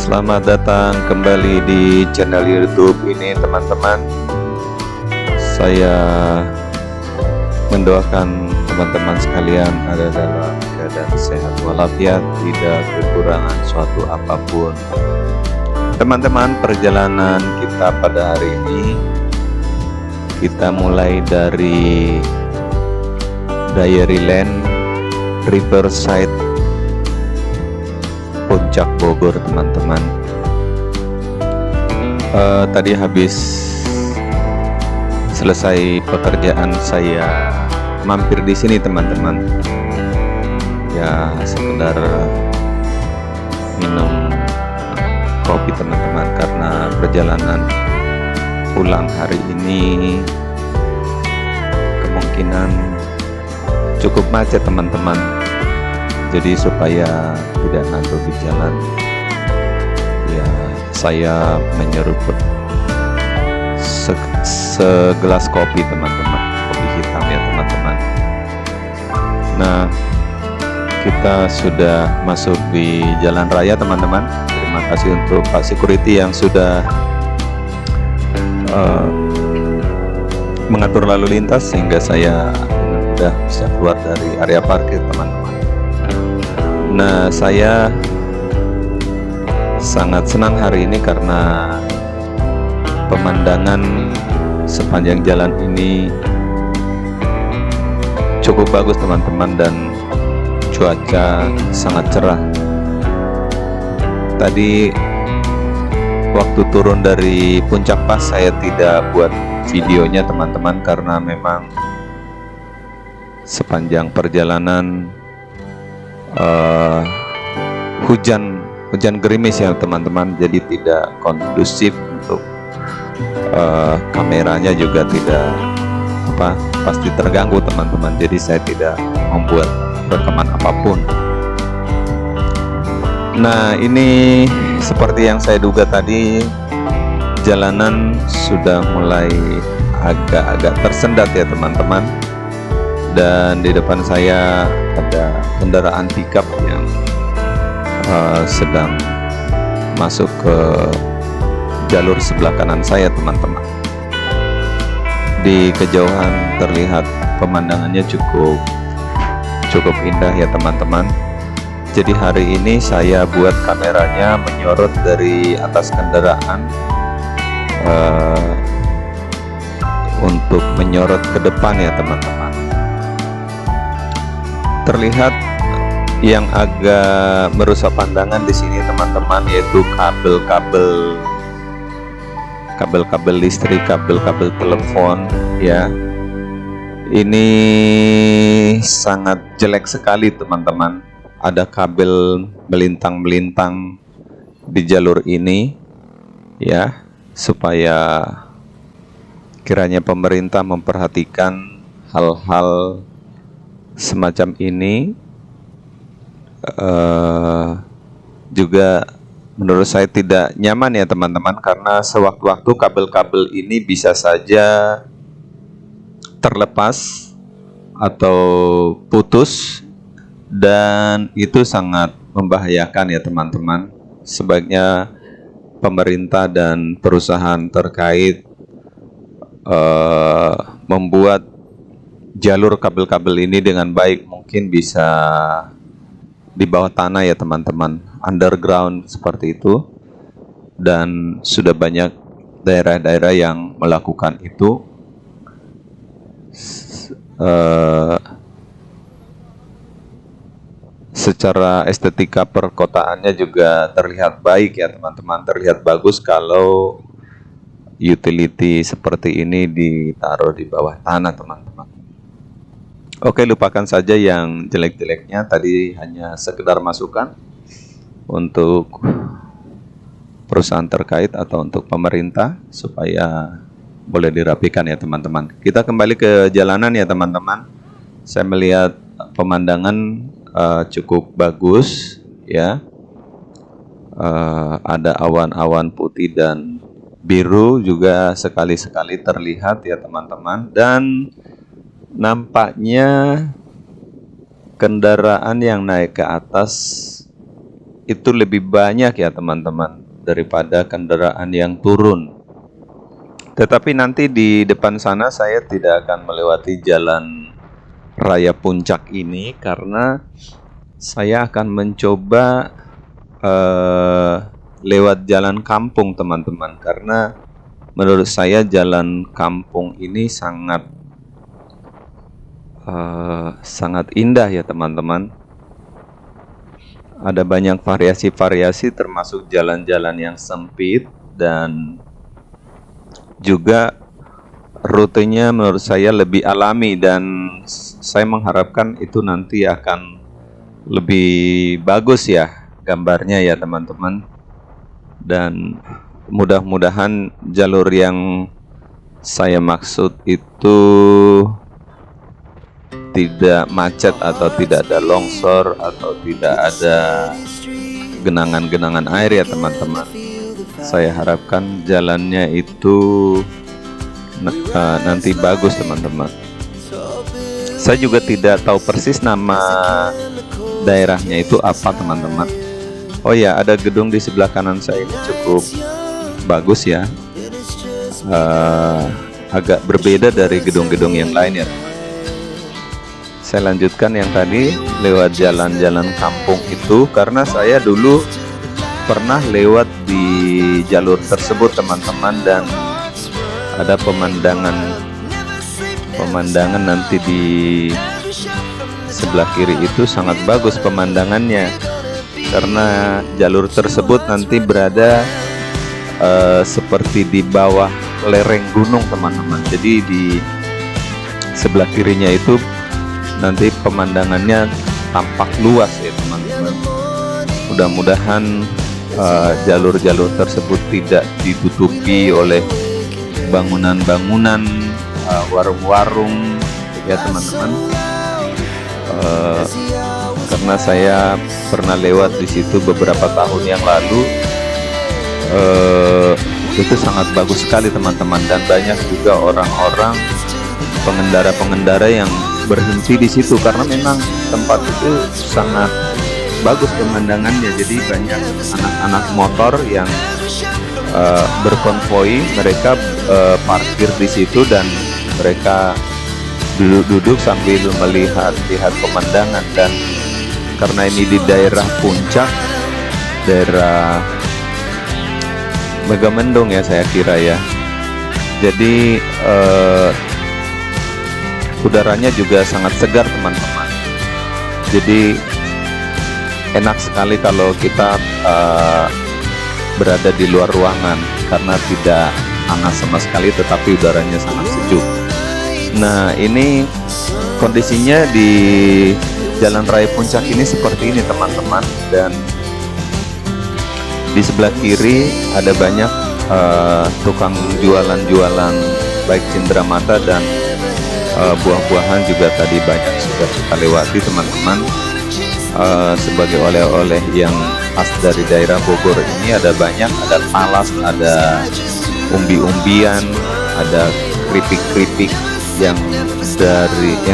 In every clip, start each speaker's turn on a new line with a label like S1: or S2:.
S1: Selamat datang kembali di channel YouTube ini, teman-teman. Saya mendoakan teman-teman sekalian ada dalam keadaan sehat walafiat, tidak kekurangan suatu apapun. Teman-teman, perjalanan kita pada hari ini kita mulai dari Dairyland Riverside Puncak Bogor, teman-teman. Tadi habis selesai pekerjaan saya mampir di sini, teman-teman. Ya, sekedar minum kopi, teman-teman, karena perjalanan pulang hari ini kemungkinan cukup macet, teman-teman. Jadi supaya tidak ngantuk di jalan, ya saya menyeruput segelas kopi, teman-teman, kopi hitam ya, teman-teman. Nah, kita sudah masuk di jalan raya, teman-teman. Terima kasih untuk Pak Security yang sudah mengatur lalu lintas sehingga saya sudah bisa keluar dari area parkir, teman-teman. Nah, saya sangat senang hari ini karena pemandangan sepanjang jalan ini cukup bagus, teman-teman, dan cuaca sangat cerah. Tadi waktu turun dari puncak pas saya tidak buat videonya, teman-teman, karena memang sepanjang perjalanan hujan gerimis ya, teman-teman, jadi tidak kondusif untuk kameranya, juga tidak pasti terganggu, teman-teman. Jadi saya tidak membuat rekaman apapun. Nah, ini seperti yang saya duga tadi, jalanan sudah mulai agak-agak tersendat ya, teman-teman. Dan di depan saya ada kendaraan pickup yang sedang masuk ke jalur sebelah kanan saya, teman-teman. Di kejauhan terlihat pemandangannya cukup indah ya, teman-teman. Jadi hari ini saya buat kameranya menyorot dari atas kendaraan untuk menyorot ke depan ya, teman-teman. Terlihat yang agak merusak pandangan di sini, teman-teman, yaitu kabel-kabel listrik, kabel-kabel telepon ya. Ini sangat jelek sekali, teman-teman. Ada kabel melintang-melintang di jalur ini ya, supaya kiranya pemerintah memperhatikan hal-hal semacam ini. Juga menurut saya tidak nyaman ya, teman-teman, karena sewaktu-waktu kabel-kabel ini bisa saja terlepas atau putus, dan itu sangat membahayakan ya, teman-teman. Sebaiknya pemerintah dan perusahaan terkait membuat jalur kabel-kabel ini dengan baik, mungkin bisa di bawah tanah ya, teman-teman, underground seperti itu. Dan sudah banyak daerah-daerah yang melakukan itu. Secara estetika perkotaannya juga terlihat baik ya, teman-teman, terlihat bagus kalau utility seperti ini ditaruh di bawah tanah, teman-teman. Oke, lupakan saja yang jelek-jeleknya. Tadi hanya sekedar masukan untuk perusahaan terkait atau untuk pemerintah supaya boleh dirapikan ya, teman-teman. Kita kembali ke jalanan ya, teman-teman. Saya melihat pemandangan cukup bagus ya. Ada awan-awan putih dan biru juga sekali-sekali terlihat ya, teman-teman. Dan nampaknya kendaraan yang naik ke atas itu lebih banyak ya teman-teman daripada kendaraan yang turun. Tetapi nanti di depan sana saya tidak akan melewati jalan raya puncak ini karena saya akan mencoba lewat jalan kampung teman-teman, karena menurut saya jalan kampung ini sangat indah ya teman-teman. Ada banyak variasi-variasi termasuk jalan-jalan yang sempit dan juga rutenya menurut saya lebih alami, dan saya mengharapkan itu nanti akan lebih bagus ya gambarnya ya teman-teman. Dan mudah-mudahan jalur yang saya maksud itu tidak macet atau tidak ada longsor atau tidak ada genangan-genangan air ya teman-teman. Saya harapkan jalannya itu nanti bagus teman-teman. Saya juga tidak tahu persis nama daerahnya itu apa teman-teman. Oh ya, ada gedung di sebelah kanan saya ini cukup bagus ya. Agak berbeda dari gedung-gedung yang lain ya. Saya lanjutkan yang tadi lewat jalan-jalan kampung itu karena saya dulu pernah lewat di jalur tersebut teman-teman, dan ada pemandangan nanti di sebelah kiri itu sangat bagus pemandangannya, karena jalur tersebut nanti berada seperti di bawah lereng gunung teman-teman. Jadi di sebelah kirinya itu nanti pemandangannya tampak luas ya teman-teman. Mudah-mudahan jalur-jalur tersebut tidak ditutupi oleh bangunan-bangunan, warung-warung ya teman-teman. Karena saya pernah lewat di situ beberapa tahun yang lalu. Itu sangat bagus sekali teman-teman, dan banyak juga orang-orang pengendara-pengendara yang berhenti di situ karena memang tempat itu sangat bagus pemandangannya. Jadi banyak anak-anak motor yang berkonvoi, mereka parkir di situ dan mereka duduk-duduk sambil melihat pemandangan. Dan karena ini di daerah puncak, daerah Megamendung ya saya kira ya, jadi udaranya juga sangat segar teman-teman. Jadi enak sekali kalau kita berada di luar ruangan karena tidak panas sama sekali, tetapi udaranya sangat sejuk. Nah, ini kondisinya di Jalan Raya Puncak ini seperti ini teman-teman, dan di sebelah kiri ada banyak tukang jualan-jualan baik cenderamata dan buah-buahan juga tadi banyak sudah kita lewati teman-teman. Sebagai oleh-oleh yang khas dari daerah Bogor ini ada banyak, ada talas, ada umbi-umbian, ada keripik-keripik yang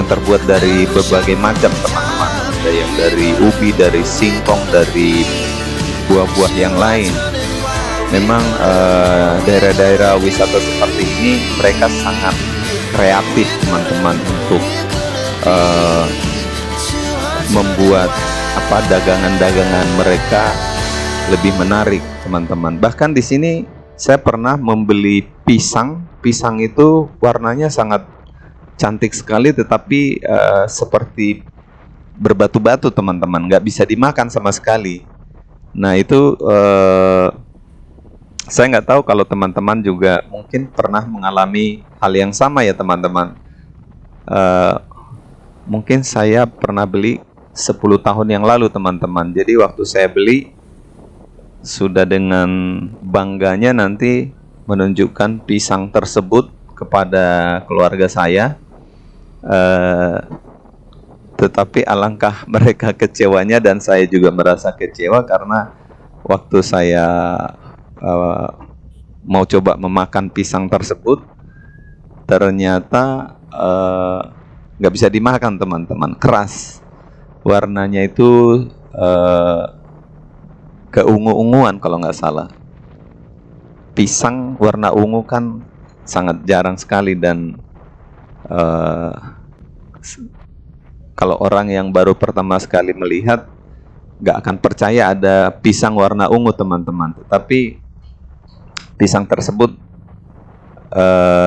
S1: terbuat dari berbagai macam teman-teman. Ada yang dari ubi, dari singkong, dari buah-buah yang lain. Memang daerah-daerah wisata seperti ini mereka sangat kreatif teman-teman untuk membuat dagangan-dagangan mereka lebih menarik teman-teman. Bahkan di sini saya pernah membeli pisang. Pisang itu warnanya sangat cantik sekali, tetapi seperti berbatu-batu teman-teman, nggak bisa dimakan sama sekali. Nah itu saya nggak tahu kalau teman-teman juga mungkin pernah mengalami hal yang sama ya teman-teman. Mungkin saya pernah beli 10 tahun yang lalu teman-teman. Jadi waktu saya beli sudah dengan bangganya nanti menunjukkan pisang tersebut kepada keluarga saya. Tetapi alangkah mereka kecewanya, dan saya juga merasa kecewa karena waktu saya mau coba memakan pisang tersebut, ternyata nggak bisa dimakan teman-teman, keras. Warnanya itu keungu-unguan kalau nggak salah. Pisang warna ungu kan sangat jarang sekali, dan eh, kalau orang yang baru pertama sekali melihat nggak akan percaya ada pisang warna ungu, teman-teman. Tetapi pisang tersebut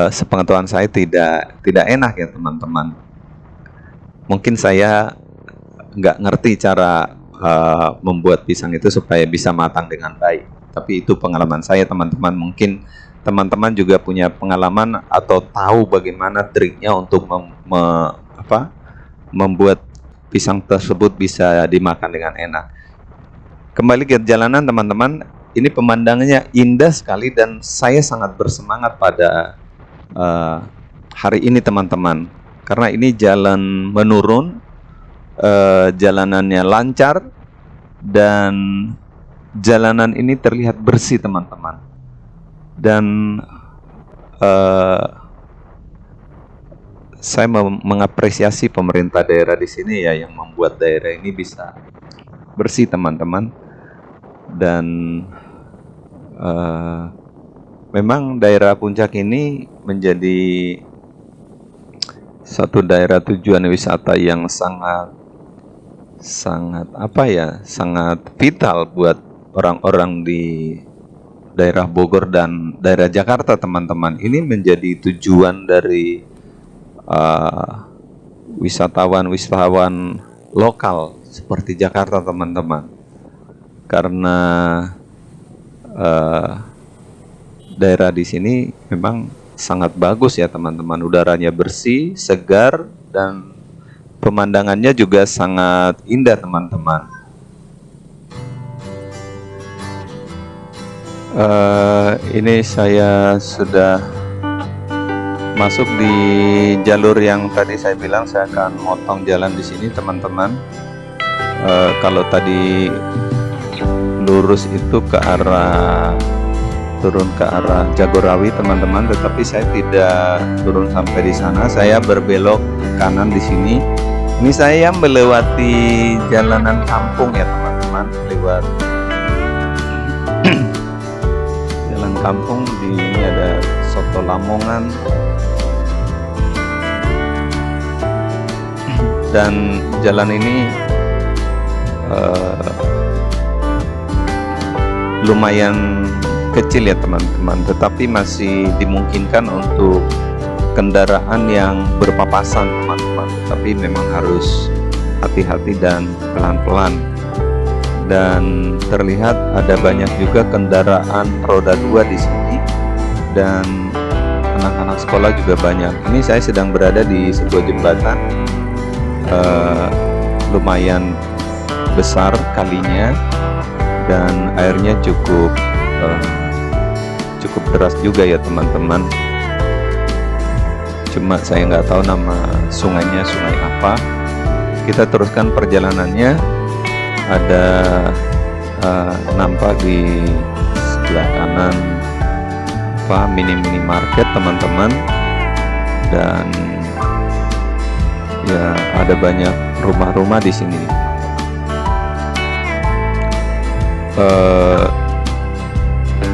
S1: sepengetahuan saya tidak enak ya, teman-teman. Mungkin saya nggak ngerti cara membuat pisang itu supaya bisa matang dengan baik. Tapi itu pengalaman saya, teman-teman. Mungkin teman-teman juga punya pengalaman atau tahu bagaimana triknya untuk membuat pisang tersebut bisa dimakan dengan enak. Kembali ke jalanan, teman-teman. Ini pemandangannya indah sekali dan saya sangat bersemangat pada hari ini, teman-teman. Karena ini jalan menurun, jalanannya lancar, dan jalanan ini terlihat bersih, teman-teman. Dan saya mengapresiasi pemerintah daerah di sini ya, yang membuat daerah ini bisa bersih, teman-teman. Dan memang daerah Puncak ini menjadi satu daerah tujuan wisata yang sangat vital buat orang-orang di daerah Bogor dan daerah Jakarta, teman-teman. Ini menjadi tujuan dari wisatawan lokal seperti Jakarta, teman-teman. Karena daerah di sini memang sangat bagus ya, teman-teman. Udaranya bersih, segar, dan pemandangannya juga sangat indah, teman-teman. Ini saya sudah masuk di jalur yang tadi saya bilang saya akan motong jalan di sini, teman-teman. Kalau tadi lurus itu ke arah turun ke arah Jagorawi, teman-teman, tetapi saya tidak turun sampai di sana. Saya berbelok kanan di sini. Ini saya melewati jalanan kampung ya, teman-teman, lewat jalan kampung. Di ini ada soto Lamongan, dan jalan ini lumayan kecil ya, teman-teman, tetapi masih dimungkinkan untuk kendaraan yang berpapasan, teman-teman. Tapi memang harus hati-hati dan pelan-pelan. Dan terlihat ada banyak juga kendaraan roda 2 di sini, dan anak-anak sekolah juga banyak. Ini saya sedang berada di sebuah jembatan, lumayan besar kalinya, dan airnya cukup deras juga ya, teman-teman. Cuma saya nggak tahu nama sungainya sungai apa. Kita teruskan perjalanannya. Ada nampak di sebelah kanan mini market, teman-teman, dan ya ada banyak rumah-rumah di sini.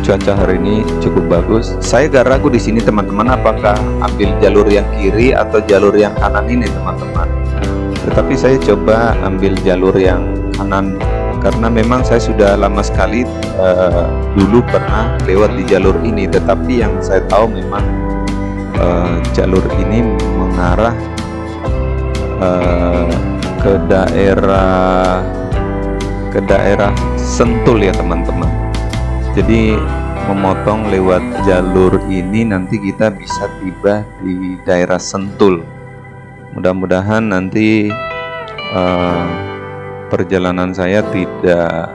S1: Cuaca hari ini cukup bagus. Saya agak ragu di sini, teman-teman, apakah ambil jalur yang kiri atau jalur yang kanan ini, teman-teman. Tetapi saya coba ambil jalur yang kanan karena memang saya sudah lama sekali dulu pernah lewat di jalur ini. Tetapi yang saya tahu memang jalur ini mengarah ke daerah Sentul ya, teman-teman. Jadi memotong lewat jalur ini nanti kita bisa tiba di daerah Sentul. Mudah-mudahan nanti perjalanan saya tidak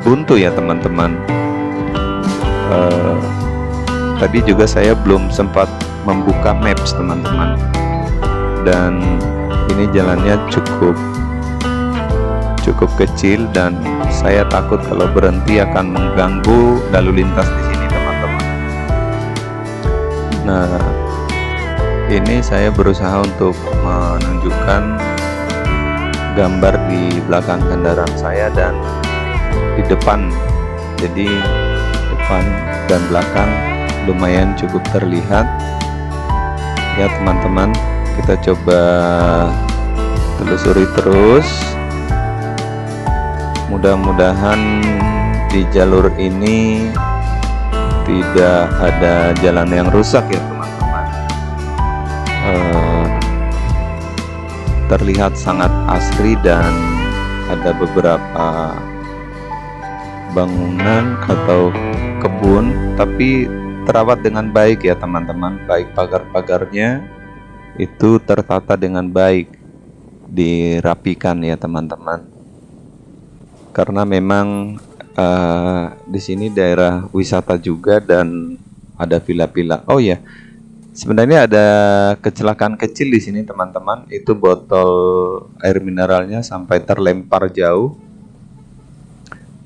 S1: buntu ya, teman-teman. Tadi juga saya belum sempat membuka maps, teman-teman, dan ini jalannya cukup kecil, dan saya takut kalau berhenti akan mengganggu lalu lintas di sini, teman-teman. Nah, ini saya berusaha untuk menunjukkan gambar di belakang kendaraan saya dan di depan. Jadi depan dan belakang lumayan cukup terlihat ya teman-teman. Kita coba telusuri terus, mudah-mudahan di jalur ini tidak ada jalan yang rusak ya teman-teman. Terlihat sangat asri dan ada beberapa bangunan atau kebun, tapi terawat dengan baik ya teman-teman. Baik pagar-pagarnya itu tertata dengan baik, dirapikan ya teman-teman. Karena memang di sini daerah wisata juga dan ada villa-villa. Oh ya, sebenarnya ada kecelakaan kecil di sini teman-teman. Itu botol air mineralnya sampai terlempar jauh.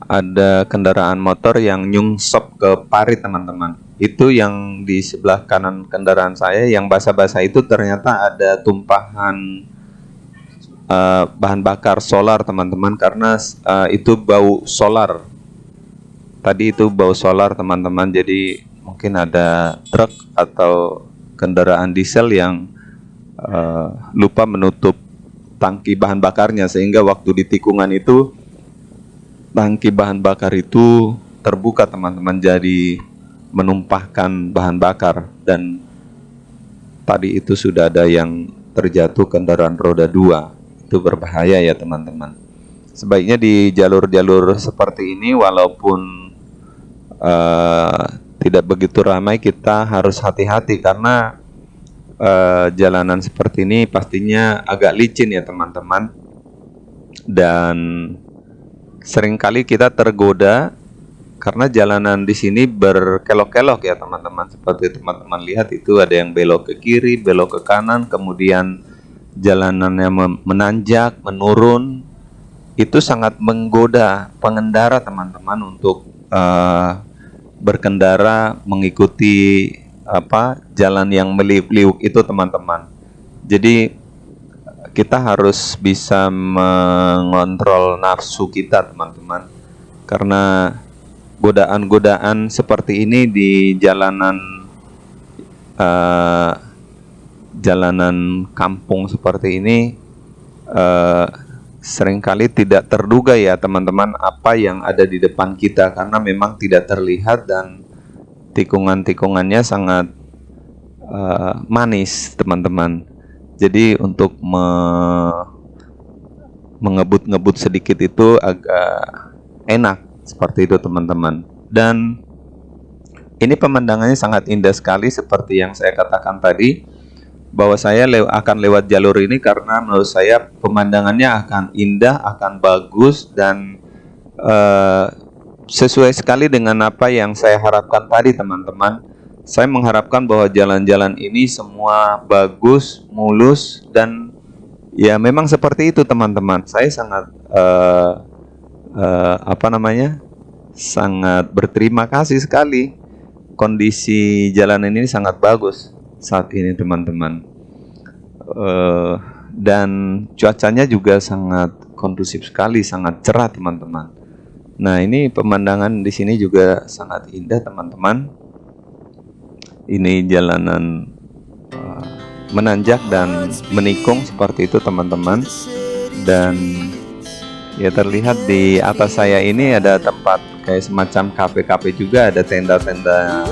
S1: Ada kendaraan motor yang nyungsop ke parit teman-teman. Itu yang di sebelah kanan kendaraan saya yang basah-basah itu ternyata ada tumpahan bahan bakar solar teman-teman, karena itu bau solar. Tadi itu bau solar teman-teman. Jadi mungkin ada truk atau kendaraan diesel yang lupa menutup tangki bahan bakarnya, sehingga waktu di tikungan itu tangki bahan bakar itu terbuka teman-teman, jadi menumpahkan bahan bakar. Dan tadi itu sudah ada yang terjatuh kendaraan roda 2. Itu berbahaya ya teman-teman. Sebaiknya di jalur-jalur seperti ini walaupun tidak begitu ramai, kita harus hati-hati karena jalanan seperti ini pastinya agak licin ya teman-teman. Dan seringkali kita tergoda karena jalanan di sini berkelok-kelok ya teman-teman. Seperti teman-teman lihat itu ada yang belok ke kiri, belok ke kanan, kemudian jalanannya menanjak, menurun. Itu sangat menggoda pengendara teman-teman untuk berkendara mengikuti jalan yang meliuk-liuk itu teman-teman. Jadi kita harus bisa mengontrol nafsu kita teman-teman, karena godaan-godaan seperti ini di jalanan kampung seperti ini seringkali tidak terduga ya teman-teman apa yang ada di depan kita, karena memang tidak terlihat dan tikungan-tikungannya sangat manis teman-teman. Jadi untuk mengebut-ngebut sedikit itu agak enak seperti itu teman-teman. Dan ini pemandangannya sangat indah sekali seperti yang saya katakan tadi, bahwa saya akan lewat jalur ini karena menurut saya pemandangannya akan indah, akan bagus, dan sesuai sekali dengan apa yang saya harapkan tadi teman-teman. Saya mengharapkan bahwa jalan-jalan ini semua bagus, mulus, dan ya memang seperti itu teman-teman. Saya sangat sangat berterima kasih sekali. Kondisi jalan ini sangat bagus saat ini teman-teman. Dan cuacanya juga sangat kondusif sekali, sangat cerah teman-teman. Nah, ini pemandangan di sini juga sangat indah teman-teman. Ini jalanan menanjak dan menikung seperti itu teman-teman. Dan ya terlihat di atas saya ini ada tempat kayak semacam kafe-kafe juga, ada tenda-tenda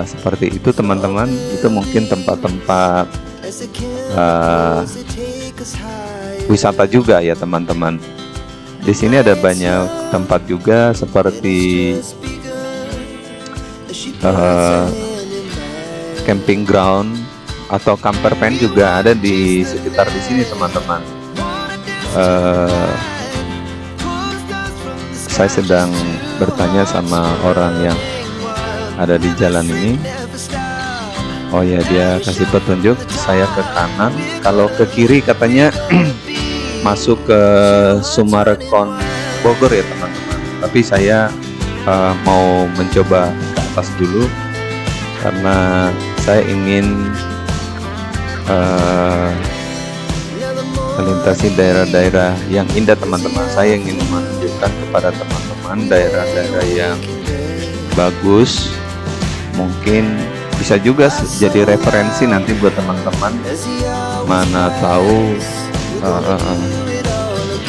S1: seperti itu teman-teman. Itu mungkin tempat-tempat wisata juga ya teman-teman. Di sini ada banyak tempat juga seperti camping ground atau camper van juga ada di sekitar di sini teman-teman. Saya sedang bertanya sama orang yang ada di jalan ini. Oh ya, dia kasih petunjuk saya ke kanan. Kalau ke kiri katanya masuk ke Sumarekon Bogor ya teman-teman. Tapi saya mau mencoba ke atas dulu karena saya ingin melintasi daerah-daerah yang indah teman-teman. Saya ingin menunjukkan kepada teman-teman daerah-daerah yang bagus, mungkin bisa juga jadi referensi nanti buat teman-teman. Mana tahu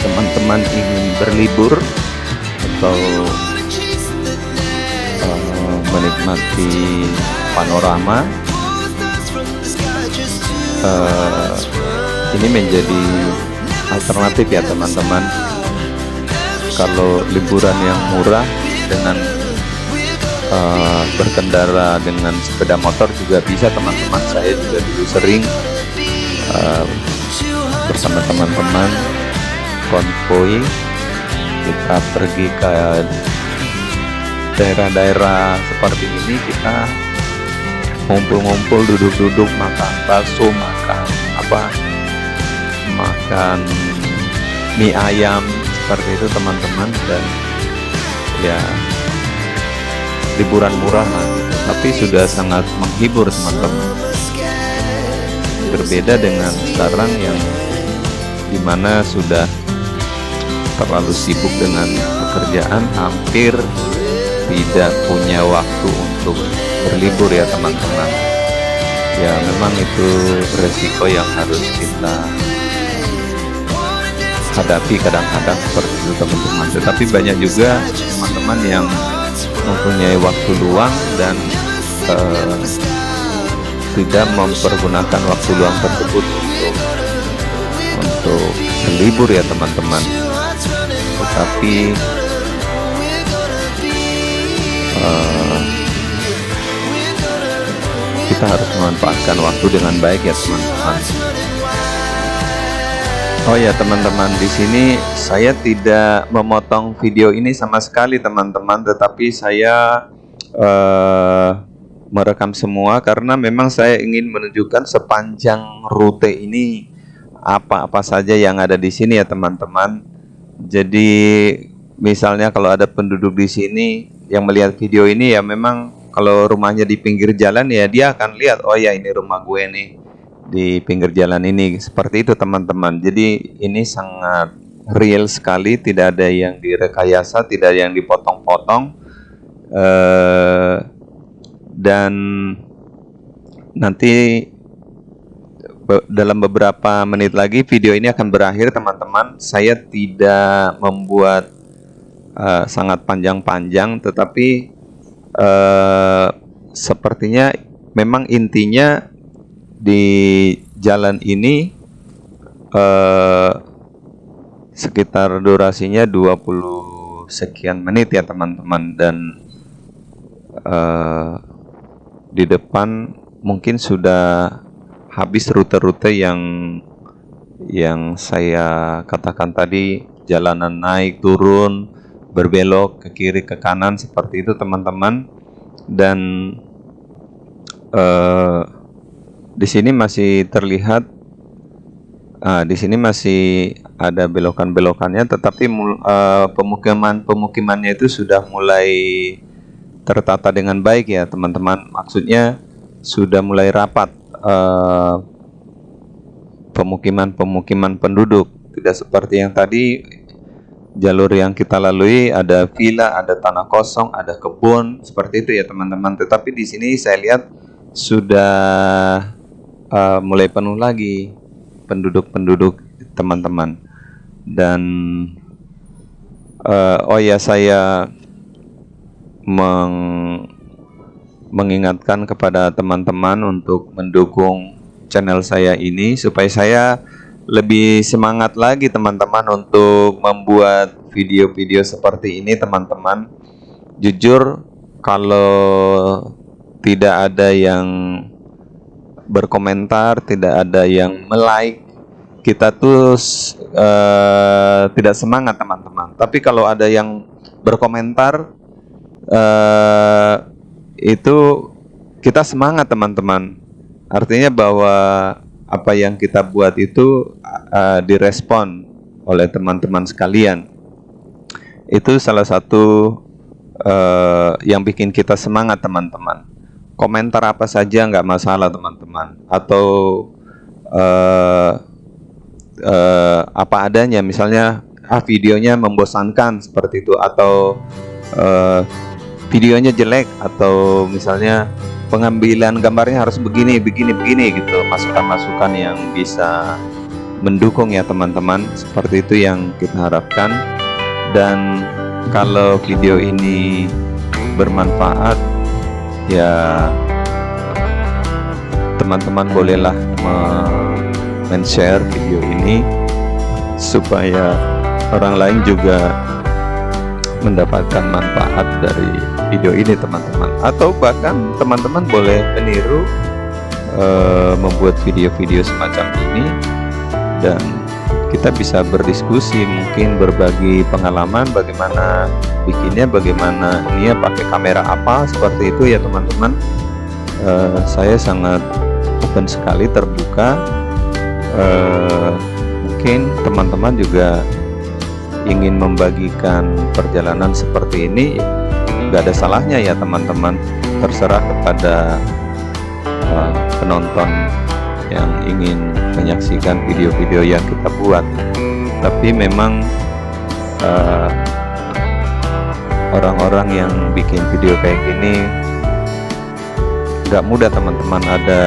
S1: teman-teman ingin berlibur atau menikmati panorama, ini menjadi alternatif ya teman-teman. Kalau liburan yang murah dengan berkendara dengan sepeda motor juga bisa teman-teman. Saya juga dulu sering bersama teman-teman konvoy kita pergi ke daerah-daerah seperti ini, kita ngumpul-ngumpul, duduk-duduk, makan bakso, makan mie ayam seperti itu teman-teman. Dan ya liburan murah lah, tapi sudah sangat menghibur teman-teman. Berbeda dengan sekarang yang dimana sudah terlalu sibuk dengan pekerjaan, hampir tidak punya waktu untuk berlibur ya teman-teman. Ya memang itu resiko yang harus kita hadapi kadang-kadang seperti itu teman-teman. Tetapi banyak juga teman-teman yang mempunyai waktu luang dan tidak mempergunakan waktu luang tersebut untuk berlibur ya teman-teman. Tetapi kita harus memanfaatkan waktu dengan baik ya teman-teman. Oh ya teman-teman, di sini saya tidak memotong video ini sama sekali teman-teman, tetapi saya merekam semua karena memang saya ingin menunjukkan sepanjang rute ini apa-apa saja yang ada di sini ya teman-teman. Jadi misalnya kalau ada penduduk di sini yang melihat video ini, ya memang kalau rumahnya di pinggir jalan ya dia akan lihat, oh ya ini rumah gue nih di pinggir jalan ini, seperti itu teman-teman. Jadi ini sangat real sekali, tidak ada yang direkayasa, tidak ada yang dipotong-potong. Dan nanti dalam beberapa menit lagi video ini akan berakhir teman-teman. Saya tidak membuat sangat panjang-panjang, tetapi sepertinya memang intinya di jalan ini sekitar durasinya 20 sekian menit ya teman-teman. Dan di depan mungkin sudah habis rute-rute yang saya katakan tadi, jalanan naik turun, berbelok ke kiri ke kanan seperti itu teman-teman. Dan di sini masih terlihat, di sini masih ada belokan-belokannya, tetapi pemukimannya itu sudah mulai tertata dengan baik ya teman-teman. Maksudnya sudah mulai rapat pemukiman penduduk, tidak seperti yang tadi jalur yang kita lalui ada villa, ada tanah kosong, ada kebun, seperti itu ya teman-teman. Tetapi di sini saya lihat sudah mulai penuh lagi penduduk teman-teman. Dan oh ya, saya mengingatkan kepada teman-teman untuk mendukung channel saya ini supaya saya lebih semangat lagi teman-teman untuk membuat video-video seperti ini teman-teman. Jujur kalau tidak ada yang berkomentar, tidak ada yang like, kita tuh tidak semangat teman-teman. Tapi kalau ada yang berkomentar, itu kita semangat teman-teman. Artinya bahwa apa yang kita buat itu direspon oleh teman-teman sekalian. Itu salah satu yang bikin kita semangat teman-teman. Komentar apa saja nggak masalah teman-teman, atau apa adanya, misalnya videonya membosankan seperti itu, atau videonya jelek, atau misalnya pengambilan gambarnya harus begini gitu, masukan-masukan yang bisa mendukung ya teman-teman. Seperti itu yang kita harapkan. Dan kalau video ini bermanfaat, ya teman-teman bolehlah men-share video ini supaya orang lain juga mendapatkan manfaat dari video ini teman-teman. Atau bahkan teman-teman boleh meniru membuat video-video semacam ini, dan kita bisa berdiskusi, mungkin berbagi pengalaman bagaimana bikinnya, bagaimana ini ya, pakai kamera apa, seperti itu ya teman-teman. Saya sangat open sekali, terbuka. Mungkin teman-teman juga ingin membagikan perjalanan seperti ini, nggak ada salahnya ya teman-teman. Terserah kepada penonton yang ingin menyaksikan video-video yang kita buat. Tapi memang orang-orang yang bikin video kayak gini nggak mudah teman-teman. Ada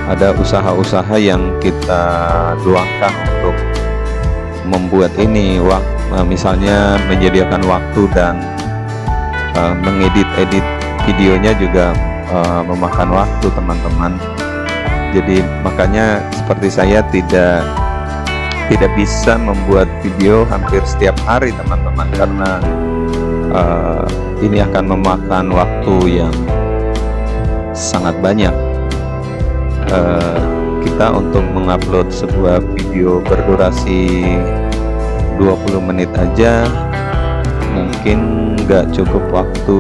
S1: ada usaha-usaha yang kita luangkan untuk membuat ini, misalnya menyediakan waktu, dan mengedit videonya juga memakan waktu teman-teman. Jadi makanya seperti saya tidak bisa membuat video hampir setiap hari teman-teman, karena ini akan memakan waktu yang sangat banyak. Kita untuk mengupload sebuah video berdurasi 20 menit aja mungkin nggak cukup waktu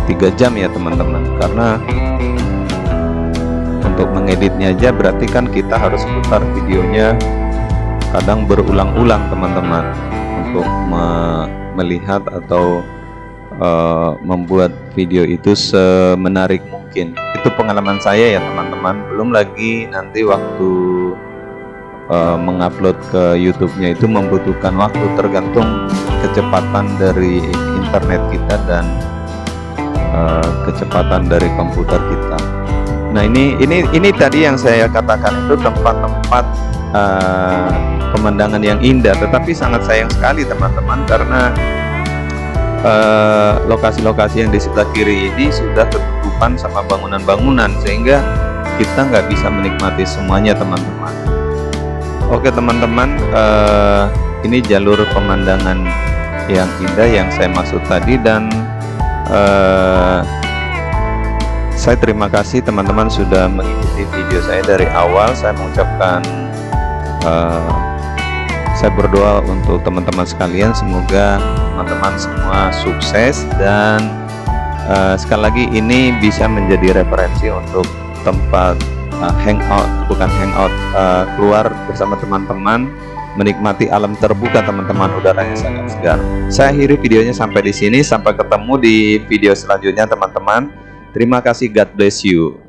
S1: 3 jam ya teman-teman, karena untuk mengeditnya aja berarti kan kita harus putar videonya kadang berulang-ulang teman-teman, untuk melihat atau membuat video itu semenarik mungkin. Itu pengalaman saya ya teman-teman. Belum lagi nanti waktu mengupload ke YouTube-nya itu membutuhkan waktu, tergantung kecepatan dari internet kita dan kecepatan dari komputer kita. Nah, ini tadi yang saya katakan itu tempat-tempat pemandangan yang indah, tetapi sangat sayang sekali teman-teman, karena lokasi-lokasi yang di sebelah kiri ini sudah ketutupan sama bangunan-bangunan, sehingga kita nggak bisa menikmati semuanya teman-teman. Oke teman-teman, ini jalur pemandangan yang indah yang saya maksud tadi, dan saya terima kasih teman-teman sudah mengikuti video saya dari awal. Saya mengucapkan saya berdoa untuk teman-teman sekalian, semoga teman-teman semua sukses, dan sekali lagi ini bisa menjadi referensi untuk tempat keluar bersama teman-teman, menikmati alam terbuka teman-teman, udaranya sangat segar. Saya akhiri videonya sampai di sini, sampai ketemu di video selanjutnya teman-teman. Terima kasih, God bless you.